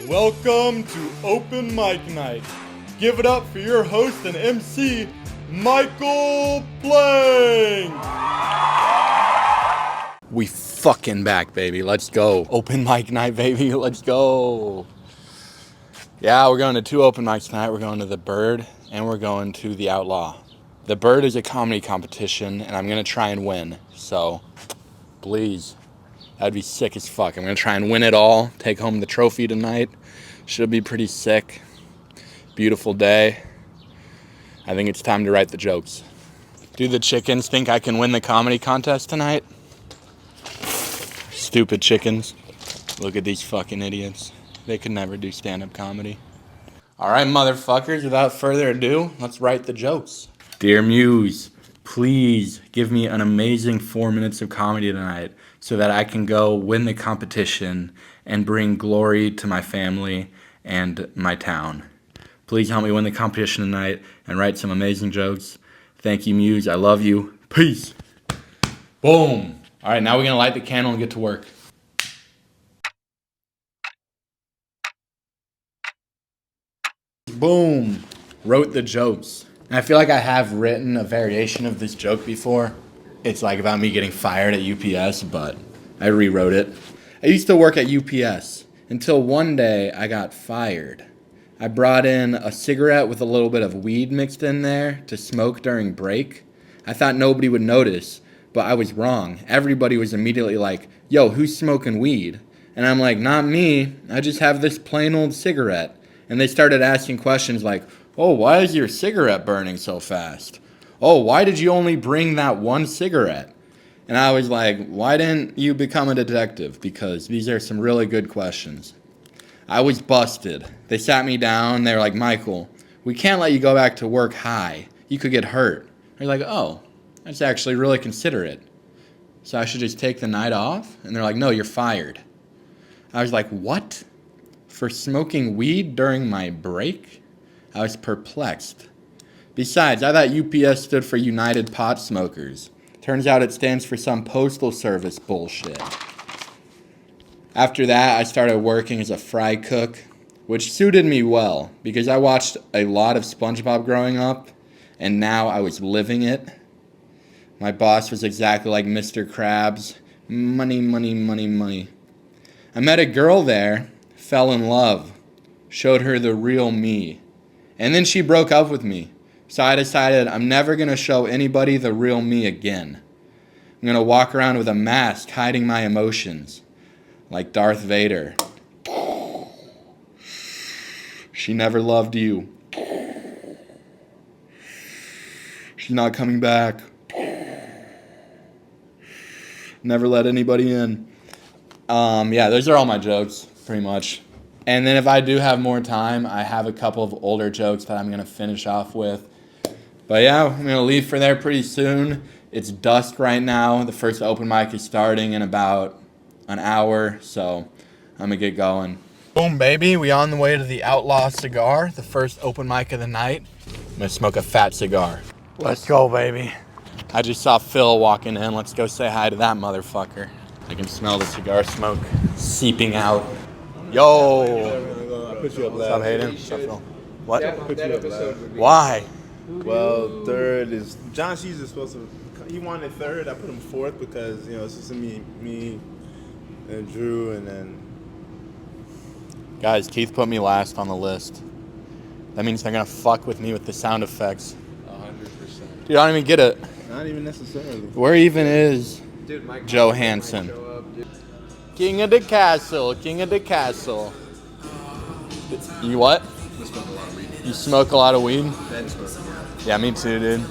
Welcome to Open Mic Night. Give it up for your host and MC, Michael Blank. We fucking back, baby. Let's go. Open Mic Night, baby. Let's go. Yeah, we're going to 2 open mics tonight. We're going to the Bird and we're going to the Outlaw. The Bird is a comedy competition and I'm going to try and win. So, please. That'd be sick as fuck. I'm going to try and win it all. Take home the trophy tonight. Should be pretty sick. Beautiful day. I think it's time to write the jokes. Do the chickens think I can win the comedy contest tonight? Stupid chickens. Look at these fucking idiots. They could never do stand-up comedy. Alright, motherfuckers, without further ado, let's write the jokes. Dear Muse, please give me an amazing 4 minutes of comedy tonight so that I can go win the competition and bring glory to my family and my town. Please help me win the competition tonight and write some amazing jokes. Thank you, Muse. I love you. Peace. Boom. All right, now we're going to light the candle and get to work. Boom. Wrote the jokes. And I feel like I have written a variation of this joke before. It's like about me getting fired at UPS, but I rewrote it. I used to work at UPS until one day I got fired. I brought in a cigarette with a little bit of weed mixed in there to smoke during break. I thought nobody would notice, but I was wrong. Everybody was immediately like, yo, who's smoking weed? And I'm like, not me. I just have this plain old cigarette. And they started asking questions like, oh, why is your cigarette burning so fast? Oh, why did you only bring that one cigarette? And I was like, why didn't you become a detective? Because these are some really good questions. I was busted. They sat me down. They were like, Michael, we can't let you go back to work high. You could get hurt. I was like, oh, that's actually really considerate. So I should just take the night off? And they're like, no, you're fired. I was like, what? For smoking weed during my break? I was perplexed. Besides, I thought UPS stood for United Pot Smokers. Turns out it stands for some postal service bullshit. After that, I started working as a fry cook, which suited me well because I watched a lot of SpongeBob growing up, and now I was living it. My boss was exactly like Mr. Krabs. Money, money, money, money. I met a girl there, fell in love, showed her the real me, and then she broke up with me. So I decided I'm never going to show anybody the real me again. I'm going to walk around with a mask hiding my emotions, like Darth Vader. She never loved you. She's not coming back. Never let anybody in. Yeah, those are all my jokes, pretty much. And then if I do have more time, I have a couple of older jokes that I'm going to finish off with. But yeah, I'm going to leave for there pretty soon. It's dusk right now. The first open mic is starting in about an hour, so I'm going to get going. Boom, baby. We on the way to the Outlaw cigar, the first open mic of the night. I'm going to smoke a fat cigar. Let's go, baby. I just saw Phil walking in. Let's go say hi to that motherfucker. I can smell the cigar smoke seeping out. Yo! Put you up What's up, Hayden? What's up, Phil? What? Put you up last. Why? Well, third is John Shees is supposed to. He wanted third. I put him fourth because it's just me, and Drew, and then. Guys, Keith put me last on the list. That means they're gonna fuck with me with the sound effects. 100%. Dude, I don't even get it. Not even necessarily. Where even is Dude, Joe Hansen? King of the castle, king of the castle. You what? I smoke a lot of weed. You smoke a lot of weed? Ben smokes, Yeah, me too, dude.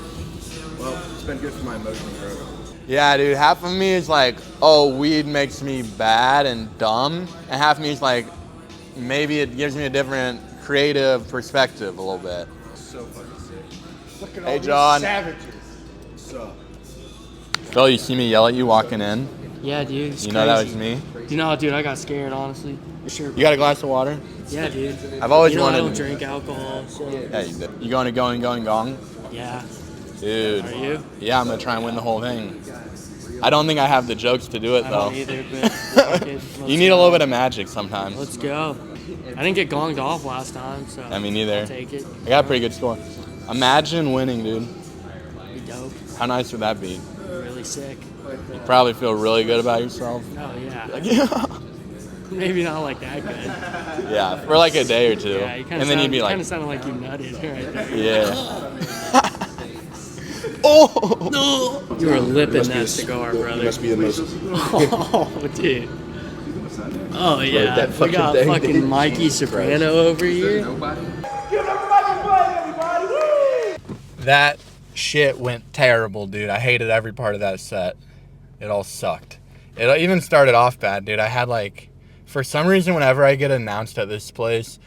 Well, it's been good for my emotional growth. Yeah, dude, half of me is like, oh, weed makes me bad and dumb. And half of me is like, maybe it gives me a different creative perspective a little bit. So fucking sick. Look at Hey, all John. these savages. What's up? Phil, you see me yell at you walking in? Yeah, dude. It's You know that crazy. was me? You know, dude, I got scared, honestly. For sure. You got a glass of water? Yeah, dude. I've always You know, I wanted. don't drink alcohol, so. Yeah, you did. You going to going gong? Yeah. Dude. Are you? Yeah, I'm gonna try and win the whole thing. I don't think I have the jokes to do it I though. don't either, but fuck it. You need a little bit of magic sometimes. Let's go. I didn't get gonged off last time, so I mean, neither. I'll take it. I got a pretty good score. Imagine winning, dude. Be dope. How nice would that be? Really sick. You probably feel really good about yourself. Oh yeah. Like, yeah. Maybe not like that good. Yeah, for like a day or two. Yeah, you kind and then you'd be like, kind of sounded like you nutted right there. yeah. Oh! You were lipping that You cigar, brother. must be the most. Oh, dude. Oh yeah. that We fucking got thing, fucking dude. Mikey Jesus Soprano over here. That shit went terrible, dude. I hated every part of that set. It all sucked. It even started off bad, dude. I had like, for some reason, whenever I get announced at this place,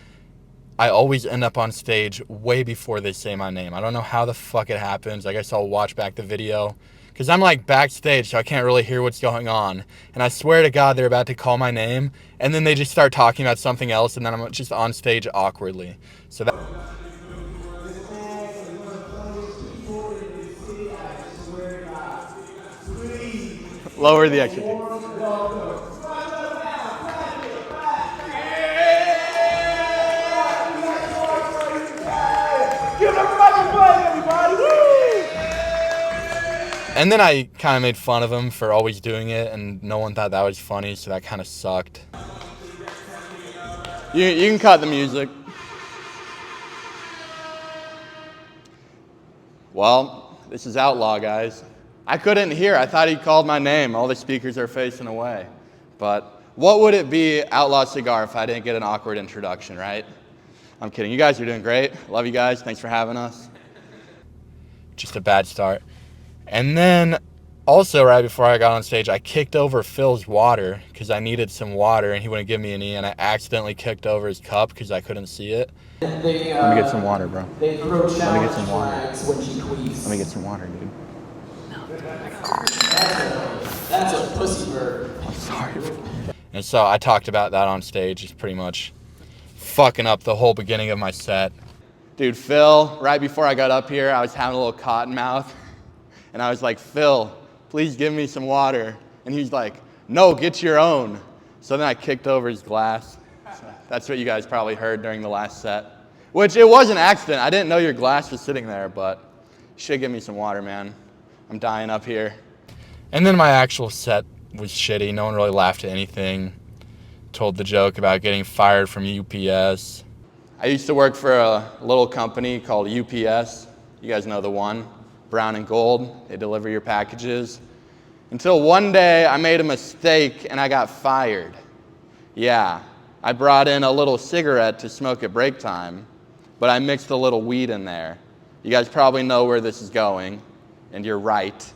I always end up on stage way before they say my name. I don't know how the fuck it happens. I guess I'll watch back the video. Because I'm like backstage, so I can't really hear what's going on. And I swear to God, they're about to call my name. And then they just start talking about something else. And then I'm just on stage awkwardly. So that... Lower the extra. And then I kind of made fun of him for always doing it, and no one thought that was funny, so that kind of sucked. You can cut the music. Well, this is Outlaw, guys. I couldn't hear. I thought he called my name. All the speakers are facing away. But what would it be, Outlaw Cigar, if I didn't get an awkward introduction, right? I'm kidding. You guys are doing great. Love you guys. Thanks for having us. Just a bad start. And then also right before I got on stage, I kicked over Phil's water because I needed some water and he wouldn't give me any, and I accidentally kicked over his cup because I couldn't see it. Let me get some water, bro. Let me get some water. Let me get some water, dude. That's a pussy bird. I'm sorry. And so I talked about that on stage. It's pretty much fucking up the whole beginning of my set. Dude, Phil, right before I got up here, I was having a little cotton mouth. And I was like, Phil, please give me some water. And he's like, no, get your own. So then I kicked over his glass. So that's what you guys probably heard during the last set. Which it was an accident. I didn't know your glass was sitting there, but you should give me some water, man. I'm dying up here. And then my actual set was shitty. No one really laughed at anything. Told the joke about getting fired from UPS. I used to work for a little company called UPS. You guys know the one. Brown and gold. They deliver your packages. Until one day I made a mistake and I got fired. Yeah, I brought in a little cigarette to smoke at break time, but I mixed a little weed in there. You guys probably know where this is going, and you're right.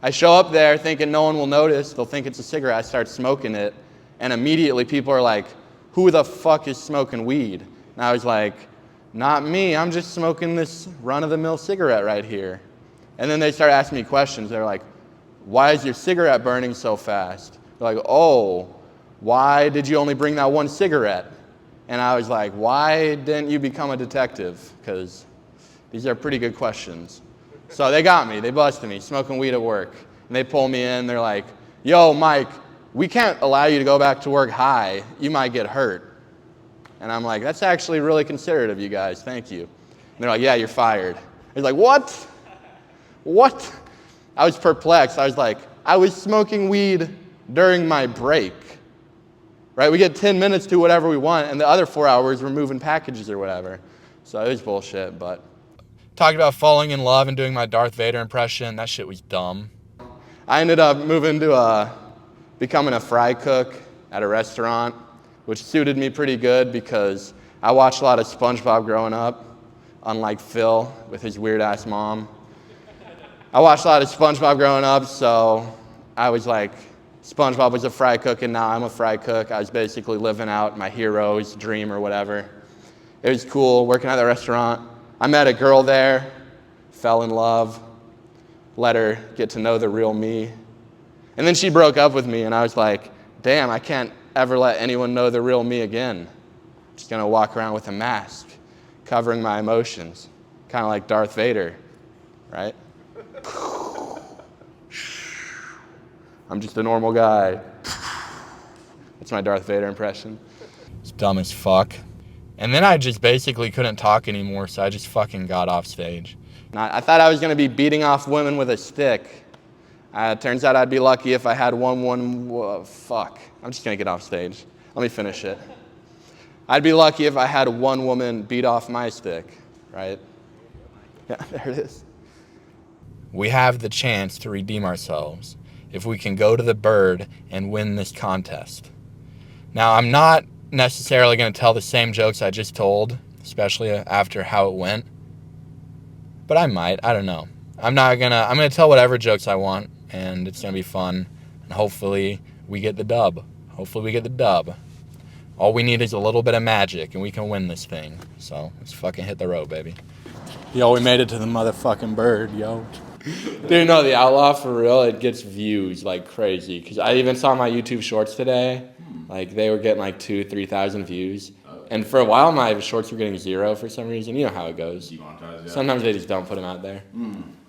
I show up there thinking no one will notice. They'll think it's a cigarette. I start smoking it, and immediately people are like, who the fuck is smoking weed? And I was like, not me. I'm just smoking this run-of-the-mill cigarette right here. And then they start asking me questions. They're like, why is your cigarette burning so fast? They're like, oh, why did you only bring that one cigarette? And I was like, why didn't you become a detective? Because these are pretty good questions. So they got me. They busted me, smoking weed at work. And they pull me in. They're like, yo, Mike, we can't allow you to go back to work high. You might get hurt. And I'm like, that's actually really considerate of you guys. Thank you. And they're like, yeah, you're fired. He's like, what? What? I was perplexed. I was like, I was smoking weed during my break. Right? We get 10 minutes to do whatever we want, and the other 4 hours we're moving packages or whatever. So it was bullshit, but... Talking about falling in love and doing my Darth Vader impression, that shit was dumb. I ended up moving to becoming a fry cook at a restaurant, which suited me pretty good because I watched a lot of SpongeBob growing up, unlike Phil with his weird-ass mom. I watched a lot of SpongeBob growing up, so I was like, SpongeBob was a fry cook, and now I'm a fry cook. I was basically living out my hero's dream or whatever. It was cool working at the restaurant. I met a girl there, fell in love, let her get to know the real me. And then she broke up with me, and I was like, damn, I can't ever let anyone know the real me again. I'm just gonna walk around with a mask, covering my emotions, kind of like Darth Vader, right? I'm just a normal guy. That's my Darth Vader impression. It's dumb as fuck. And then I just basically couldn't talk anymore, so I just fucking got off stage. I thought I was gonna be beating off women with a stick. Turns out I'd be lucky if I had fuck. I'm just gonna get off stage. Let me finish it. I'd be lucky if I had one woman beat off my stick, right? Yeah, there it is. We have the chance to redeem ourselves if we can go to the bird and win this contest. Now, I'm not necessarily going to tell the same jokes I just told, especially after how it went. But I might. I don't know. I'm going to tell whatever jokes I want, and it's going to be fun. And hopefully we get the dub. All we need is a little bit of magic, and we can win this thing. So let's fucking hit the road, baby. Yo, we made it to the motherfucking bird, yo. Dude, no, the Outlaw, for real, it gets views like crazy. Because I even saw my YouTube shorts today. Like, they were getting like 2,000, 3,000 views. And for a while, my shorts were getting 0 for some reason. You know how it goes. Sometimes they just don't put them out there.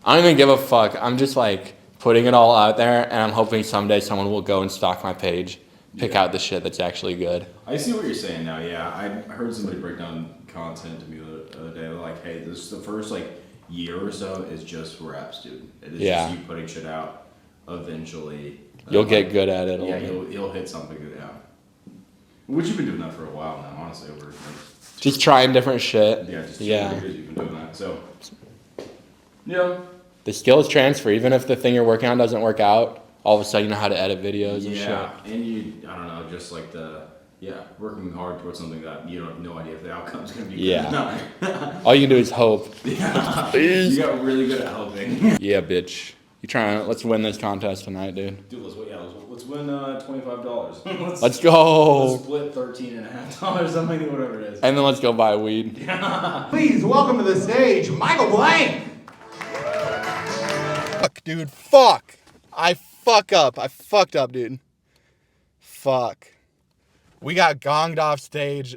I don't even give a fuck. I'm just like putting it all out there, and I'm hoping someday someone will go and stalk my page, pick out the shit that's actually good. I see what you're saying now. Yeah, I heard somebody break down content to me the other day. They're like, hey, this the first like year or so is just reps, dude. It is just you putting shit out. Eventually, you'll get good at it. Yeah, you'll hit something good out. Which you've been doing that for a while now, honestly. Over like, just trying different shit. Yeah, just 2 years you've been doing that. So, yeah. The skills transfer. Even if the thing you're working on doesn't work out, all of a sudden you know how to edit videos and shit. Yeah, and I don't know, just like working hard towards something that you have no idea if the outcome's going to be good or not. All you can do is hope. Yeah. You got really good at helping. Yeah, bitch. Let's win this contest tonight, dude. Dude, let's win $25. Let's go. Let's split $13.50, something, whatever it is. And then let's go buy weed. Please welcome to the stage, Michael Blank. Fuck, dude. Fuck. I fucked up, dude. Fuck. We got gonged off stage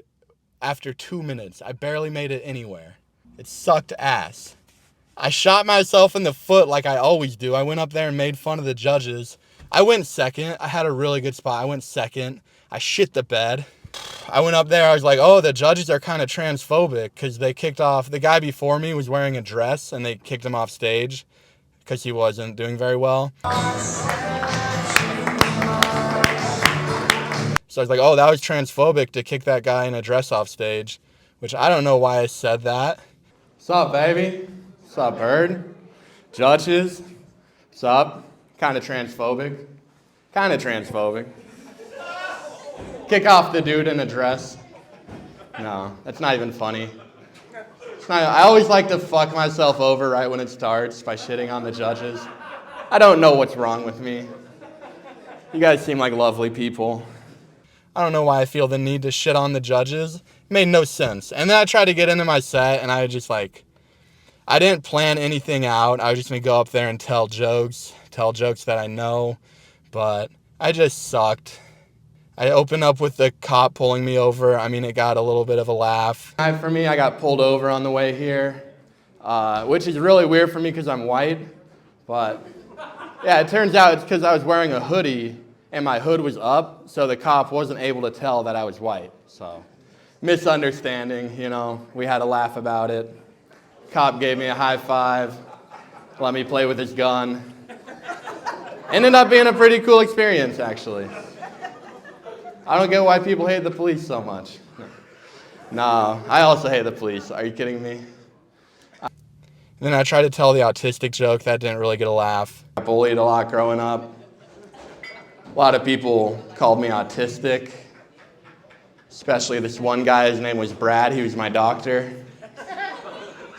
after 2 minutes. I barely made it anywhere. It sucked ass. I shot myself in the foot like I always do. I went up there and made fun of the judges. I went second. I had a really good spot. I went second. I shit the bed. I went up there. I was like, oh, the judges are kind of transphobic because they kicked off. The guy before me was wearing a dress and they kicked him off stage because he wasn't doing very well. So I was like, oh, that was transphobic to kick that guy in a dress off stage, which I don't know why I said that. What's up, baby? What's up, bird? Judges? What's up? Kind of transphobic. Kick off the dude in a dress. No, that's not even funny. I always like to fuck myself over right when it starts by shitting on the judges. I don't know what's wrong with me. You guys seem like lovely people. I don't know why I feel the need to shit on the judges. It made no sense. And then I tried to get into my set, and I just I didn't plan anything out. I was just going to go up there and tell jokes that I know, but I just sucked. I opened up with the cop pulling me over. I mean, it got a little bit of a laugh. For me, I got pulled over on the way here, which is really weird for me because I'm white, but yeah, it turns out it's because I was wearing a hoodie and my hood was up, so the cop wasn't able to tell that I was white. So, misunderstanding, we had a laugh about it. Cop gave me a high five, let me play with his gun. Ended up being a pretty cool experience, actually. I don't get why people hate the police so much. No, I also hate the police. Are you kidding me? Then I tried to tell the autistic joke. That didn't really get a laugh. I bullied a lot growing up. A lot of people called me autistic, especially this one guy. His name was Brad. He was my doctor.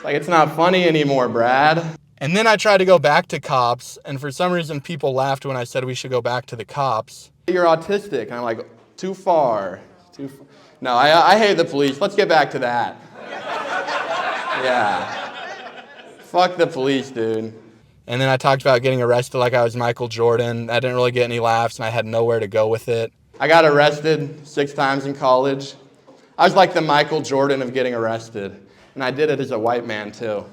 It's not funny anymore, Brad. And then I tried to go back to cops, and for some reason people laughed when I said we should go back to the cops. You're autistic. And I'm like, too far. No, I hate the police. Let's get back to that. Yeah. Fuck the police, dude. And then I talked about getting arrested like I was Michael Jordan. I didn't really get any laughs, and I had nowhere to go with it. I got arrested 6 times in college. I was like the Michael Jordan of getting arrested. And I did it as a white man, too.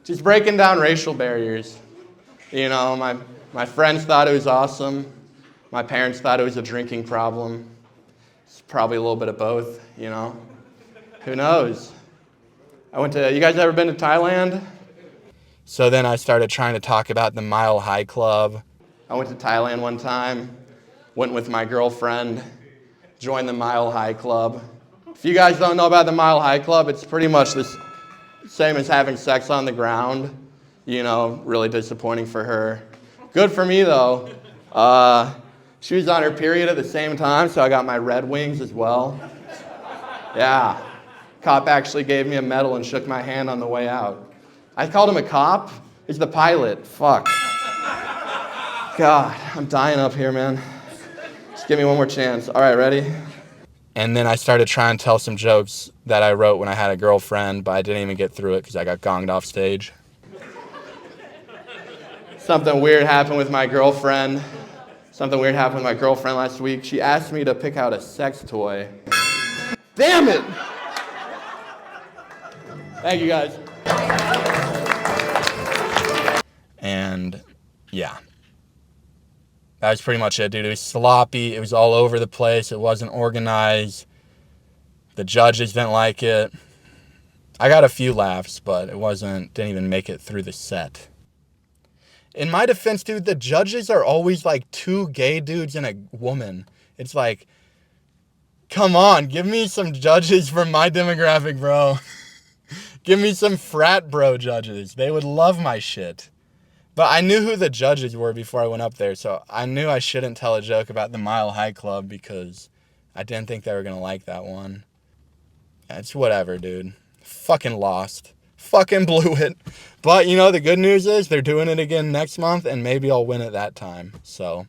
Just breaking down racial barriers. My friends thought it was awesome. My parents thought it was a drinking problem. It's probably a little bit of both, Who knows? You guys ever been to Thailand? So then I started trying to talk about the Mile High Club. I went to Thailand one time, went with my girlfriend, joined the Mile High Club. If you guys don't know about the Mile High Club, it's pretty much the same as having sex on the ground. You know, really disappointing for her. Good for me, though. She was on her period at the same time, so I got my Red Wings as well. Yeah. Cop actually gave me a medal and shook my hand on the way out. I called him a cop. He's the pilot. Fuck. God, I'm dying up here, man. Just give me one more chance. All right, ready? And then I started trying to tell some jokes that I wrote when I had a girlfriend, but I didn't even get through it because I got gonged off stage. Something weird happened with my girlfriend. Last week. She asked me to pick out a sex toy. Damn it! Thank you, guys. And, yeah. That was pretty much it, dude. It was sloppy. It was all over the place. It wasn't organized. The judges didn't like it. I got a few laughs, but didn't even make it through the set. In my defense, dude, the judges are always like two gay dudes and a woman. It's like, come on, give me some judges from my demographic, bro. Give me some frat bro judges. They would love my shit. But I knew who the judges were before I went up there, so I knew I shouldn't tell a joke about the Mile High Club because I didn't think they were going to like that one. Yeah, it's whatever, dude. Fucking lost. Fucking blew it. But, you know, the good news is they're doing it again next month, and maybe I'll win at that time. So,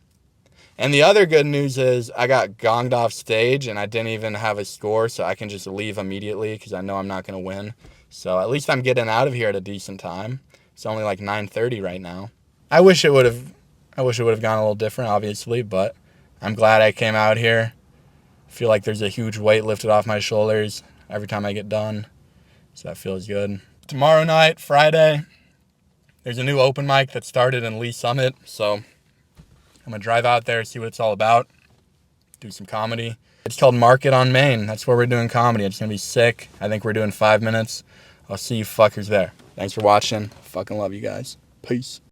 and the other good news is I got gonged off stage, and I didn't even have a score, so I can just leave immediately because I know I'm not going to win. So at least I'm getting out of here at a decent time. It's only like 9:30 right now. I wish it would have gone a little different, obviously, but I'm glad I came out here. I feel like there's a huge weight lifted off my shoulders every time I get done. So that feels good. Tomorrow night, Friday, there's a new open mic that started in Lee Summit. So I'm going to drive out there, see what it's all about, do some comedy. It's called Market on Main. That's where we're doing comedy. It's going to be sick. I think we're doing 5 minutes. I'll see you fuckers there. Thanks for watching. Fucking love you guys. Peace.